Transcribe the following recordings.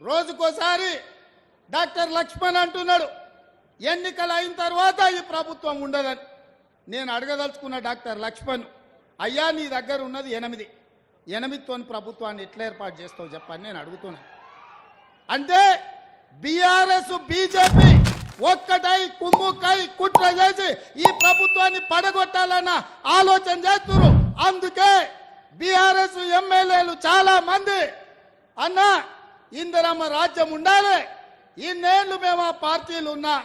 రోజుకోసారి doctor Laxman అంటున్నాడు ఎన్నికలు అయిన తర్వాత ఈ ప్రభుత్వం ఉండదని. నేను అడగదలుచుకున్న డాక్టర్ లక్ష్మణ్, అయ్యా నీ దగ్గర ఉన్నది 8 ప్రభుత్వాన్ని ఎట్లా ఏర్పాటు చేస్తావు చెప్పని నేను అడుగుతున్నాను. అంటే బీఆర్ఎస్ బీజేపీ ఒక్కటై కుమ్ముక్కై కుట్ర చేసి ఈ ప్రభుత్వాన్ని పడగొట్టాలన్న ఆలోచన చేస్తున్నారు. అందుకే బీఆర్ఎస్ ఎమ్మెల్యేలు చాలా మంది అన్న ఇందిరమ్మ రాజ్యం ఉండాలి, ఇన్నేళ్లు మేము ఆ పార్టీలు ఉన్నా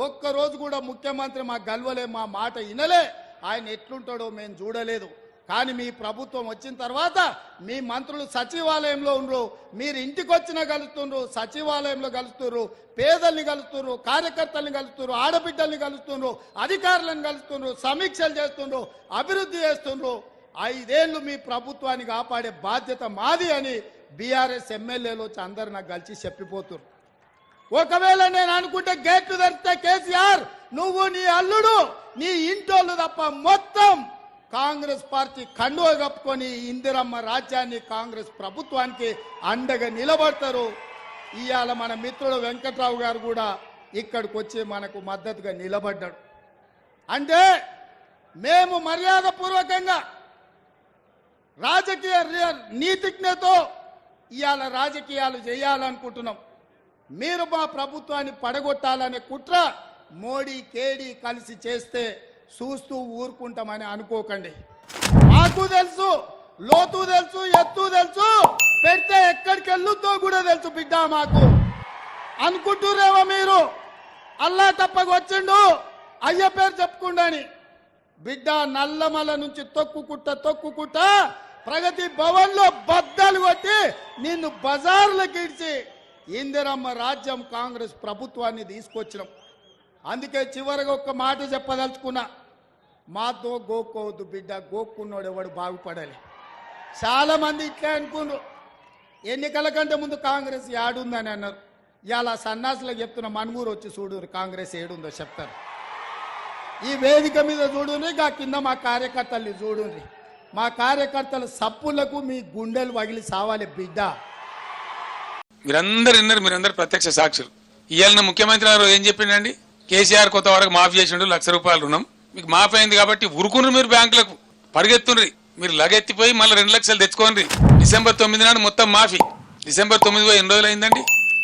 ఒక్కరోజు కూడా ముఖ్యమంత్రి మా గల్వలే, మా మాట వినలే, ఆయన ఎట్లుంటాడో మేము చూడలేదు. కానీ మీ ప్రభుత్వం వచ్చిన తర్వాత మీ మంత్రులు సచివాలయంలో ఉండరు, మీరు ఇంటికి వచ్చినా కలుస్తున్నారు, సచివాలయంలో కలుస్తున్నారు, పేదల్ని కలుస్తున్నారు, కార్యకర్తల్ని కలుస్తున్నారు, ఆడబిడ్డల్ని కలుస్తున్నారు, అధికారులను కలుస్తున్నారు, సమీక్షలు చేస్తున్నారు, అభివృద్ధి చేస్తున్నారు. 5 ఏళ్లు మీ ప్రభుత్వాన్ని కాపాడే బాధ్యత మాది అని బీఆర్ఎస్ ఎమ్మెల్యేలు వచ్చి అందరు నాకు కలిసి చెప్పిపోతున్నారు. ఒకవేళ నేను అనుకుంటే గేట్లు తెరిస్తే కేసీఆర్ నువ్వు నీ అల్లుడు నీ ఇంటోళ్ళు తప్ప మొత్తం కాంగ్రెస్ పార్టీ కండువ కప్పుకొని ఇందిరమ్మ రాజ్యాన్ని కాంగ్రెస్ ప్రభుత్వానికి అండగా నిలబడతారు. ఇవాళ మన మిత్రుడు వెంకట్రావు గారు కూడా ఇక్కడికి వచ్చి మనకు మద్దతుగా నిలబడ్డాడు. అంటే మేము మర్యాదపూర్వకంగా రాజకీయ నీతిజ్ఞతో ఇవాళ రాజకీయాలు చేయాలనుకుంటున్నాం. మీరు మా ప్రభుత్వాన్ని పడగొట్టాలనే కుట్ర మోడీ కేడీ కలిసి చేస్తే చూస్తూ ఊరుకుంటామని అనుకోకండి. మాకు తెలుసు, లోతు తెలుసు, ఎత్తు తెలుసు, పెడితే ఎక్కడికి వెళ్ళుద్దో కూడా తెలుసు బిడ్డ మాకు. అనుకుంటురేమో మీరు అల్లా తప్పకు వచ్చిండు అయ్య పేరు చెప్పుకుండాని. బిడ్డ నల్లమల నుంచి తొక్కుకుంటా ప్రగతి భవన్ లో బద్దలు కొట్టి నిన్ను బజార్లకు ఇడిచి ఇందిరమ్మ రాజ్యం కాంగ్రెస్ ప్రభుత్వాన్ని తీసుకొచ్చినాం. అందుకే చివరిగా ఒక్క మాట చెప్పదలుచుకున్నా, మాతో గోక్కోవద్దు బిడ్డ, గోక్కున్నాడు ఎవడు బాగుపడాలి. చాలా మంది ఇట్లా అనుకున్నారు, ఎన్నికల కంటే ముందు కాంగ్రెస్ ఏడుందని అన్నారు. ఇలా సన్నాసులకు చెప్తున్న మనుగూరు వచ్చి చూడు కాంగ్రెస్ ఏడుందో చెప్తారు. ఈ వేదిక మీద చూడుని, గా కింద మా కార్యకర్తల్ని చూడుని. మా కార్యకర్తల సప్పులకు మీ గుండెలు వగిలి సావాలి బిడ్డ. మీరందరూ ప్రత్యక్ష సాక్షులు. ఇవాళ ముఖ్యమంత్రి గారు ఏం చెప్పిండండి, కేసీఆర్ కొత్త వరకు మాఫీ చేసిండు, ₹1,00,000 రుణం మీకు మాఫీ అయింది కాబట్టి ఉరుకున్నారు, మీరు బ్యాంకులకు పరిగెత్తుండ్రి, మీరు లగెత్తిపోయి మళ్ళీ 2 లక్షలు తెచ్చుకోండి. డిసెంబర్ 9 నాడు మొత్తం మాఫీ. డిసెంబర్ 9 ఎన్ని రోజులు అయిందండి,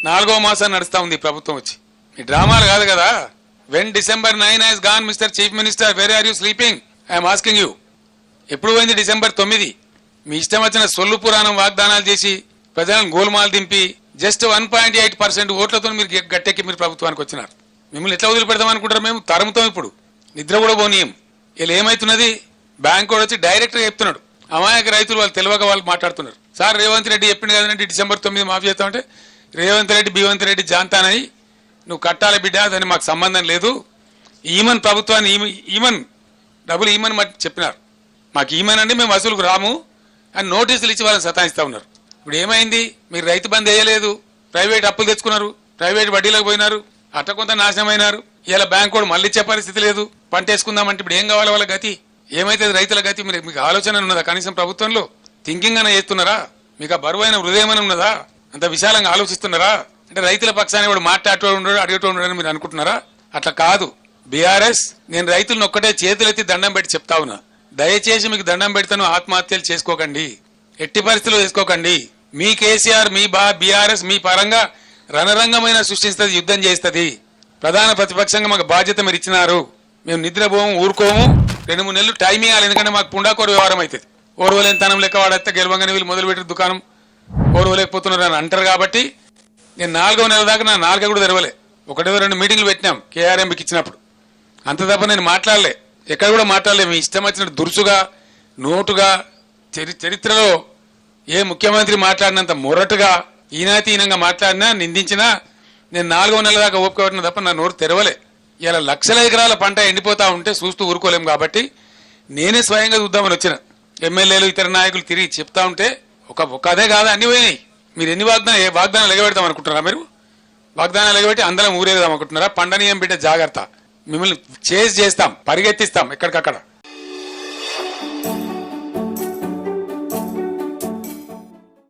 4వ మాసాన్ని నడుస్తా ఉంది ప్రభుత్వం వచ్చి. ఈ డ్రామాలు కాదు కదా. When December 9 has gone, mister chief minister, where are you sleeping? I'm asking you. ఎప్పుడు పోయింది డిసెంబర్ 9? మీ ఇష్టం వచ్చిన సొల్లు పురాణం వాగ్దానాలు చేసి ప్రజలను గోల్మాల్ దింపి జస్ట్ 1.8% ఓట్లతో మీరు గట్టెక్కి మీరు ప్రభుత్వానికి వచ్చినారు. మిమ్మల్ని ఎట్లా వదిలిపెడతాం అనుకుంటారు? మేము తరుముతాం, ఇప్పుడు నిద్ర కూడా పోనీయం. ఇలా ఏమైతున్నది, బ్యాంక్ కూడా వచ్చి డైరెక్ట్గా చెప్తున్నాడు, అమాయక రైతులు వాళ్ళు తెలియక వాళ్ళు మాట్లాడుతున్నారు. సార్ రేవంత్ రెడ్డి చెప్పింది కదండి డిసెంబర్ 9 మాఫీ చేస్తామంటే, రేవంత్ రెడ్డి బీవంత్ రెడ్డి జాంతానని నువ్వు కట్టాలి బిడ్డ, దాన్ని మాకు సంబంధం లేదు, ఈమన్ ప్రభుత్వాన్ని ఈమన్ డబ్బులు ఈమన్ చెప్పినారు. మాకు ఈమన్ అండి, మేము వసూలుకు రాము అని నోటీసులు ఇచ్చి వాళ్ళని సతాయిస్తా ఉన్నారు. ఇప్పుడు ఏమైంది, మీరు రైతు బంద్ వేయలేదు, ప్రైవేట్ అప్పులు తెచ్చుకున్నారు, ప్రైవేట్ వడ్డీలకు పోయినారు, అట్ట కొంత నాశనం అయినారు. ఇలా బ్యాంక్ కూడా మళ్ళీ ఇచ్చే పరిస్థితి లేదు, పంట వేసుకుందామంటే ఇప్పుడు ఏం కావాలి వాళ్ళ గతి, ఏమైతే రైతుల గతి? మీకు ఆలోచన ఉన్నదా? కనీసం ప్రభుత్వంలో థింకింగ్ అనే చేస్తున్నారా? మీకు ఆ బరువైన హృదయం అని ఉన్నదా? అంత విశాలంగా ఆలోచిస్తున్నారా? అంటే రైతుల పక్షాన్ని వాడు మాట్లాడేటోడు ఉండడు, అడిగేటోడు ఉండడు మీరు అనుకుంటున్నారా? అట్లా కాదు. బీఆర్ఎస్ నేను రైతులను ఒక్కటే చేతులెత్తి దండం పెట్టి చెప్తా ఉన్నా, దయచేసి మీకు దండం పెడతాను, ఆత్మహత్యలు చేసుకోకండి, ఎట్టి పరిస్థితుల్లో చేసుకోకండి. మీ కేసీఆర్ మీ బీఆర్ఎస్ మీ పరంగా రణరంగమైన సృష్టిస్తుంది, యుద్ధం చేస్తుంది. ప్రధాన ప్రతిపక్షంగా మాకు బాధ్యత మీరు ఇచ్చినారు, మేము నిద్రపోము, ఊరుకోము. 2-3 నెలలు టైం ఇవ్వాలి, ఎందుకంటే మాకు పుండాకోరు వ్యవహారం అవుతుంది. ఓర్వలేనితనం లెక్క వాడైతే గెలవంగానే వీళ్ళు మొదలుపెట్టిన దుకాణం ఓర్వలేకపోతున్నారు అని అంటారు. కాబట్టి నేను 4వ నెల దాకా నా 4 కూడా తెరవలే. 1-2 మీటింగ్లు పెట్టినాం కేఆర్ఎంకి ఇచ్చినప్పుడు, అంత తప్ప నేను మాట్లాడలే, ఎక్కడ కూడా మాట్లాడలే. మీ ఇష్టం వచ్చినట్టు దురుసుగా నోటుగా చరిత్రలో ఏ ముఖ్యమంత్రి మాట్లాడినంత మొరటుగా ఈనాతీనంగా మాట్లాడినా నిందించినా నేను 4వ నెల దాకా ఓపికబట్టిన తప్ప నా నోరు తెరవలే. ఇలా లక్షల ఎకరాల పంట ఎండిపోతా ఉంటే చూస్తూ ఊరుకోలేం. కాబట్టి నేనే స్వయంగా చూద్దామని వచ్చిన. ఎమ్మెల్యేలు ఇతర నాయకులు తిరిగి చెప్తా ఉంటే ఒక అదే కాదా అన్ని పోయినాయి. మీరు ఎన్ని వాగ్దానాలు ఎగబెడతాం అనుకుంటున్నారా? మీరు వాగ్దానాలు ఎగబెట్టి అందరం ఊరేదాం అనుకుంటున్నారా? పండనీయం బిడ్డ జాగ్రత్త, మిమ్మల్ని చేస్తాం, పరిగెత్తిస్తాం ఎక్కడికక్కడ.